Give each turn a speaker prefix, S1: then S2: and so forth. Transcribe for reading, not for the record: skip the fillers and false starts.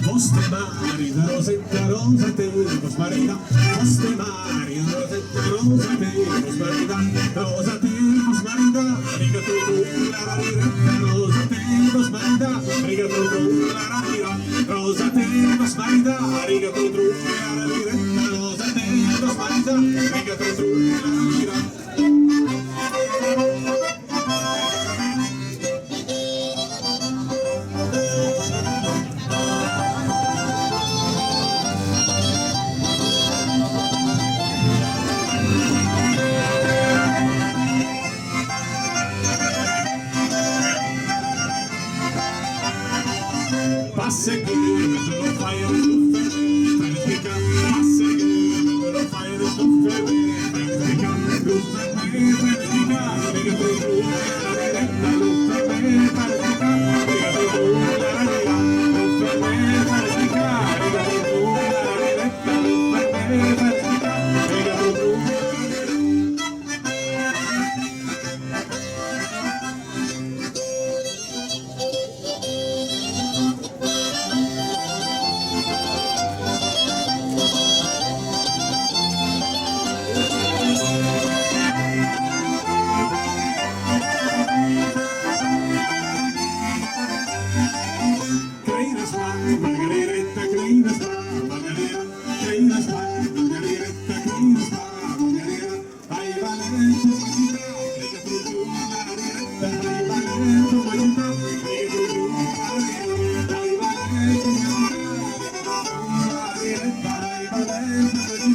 S1: Moste marina, rosetta, rosate, marina. Moste marina, rosetta, rosate, marina. Rosate, marina, riga tu, la riretta, rosate, marina, riga tu, la riretta. Rosate, marina, riga tu, la riretta, rosate, marina, riga tu, la riretta. Passa che lo fai a stuffe, pratica. Passa che lo fai a stuffe, pratica. Luffa me, pratica. Lega tu, la diretta, luffa me, pratica. Lega tu, la diretta, luffa me, pratica. Lega tu, la diretta, luffa me, pratica. Lega tu, Margarita, Margarita, Margarita, Margarita, Margarita, ay Valente, Margarita, ay Valente, Margarita, ay Valente,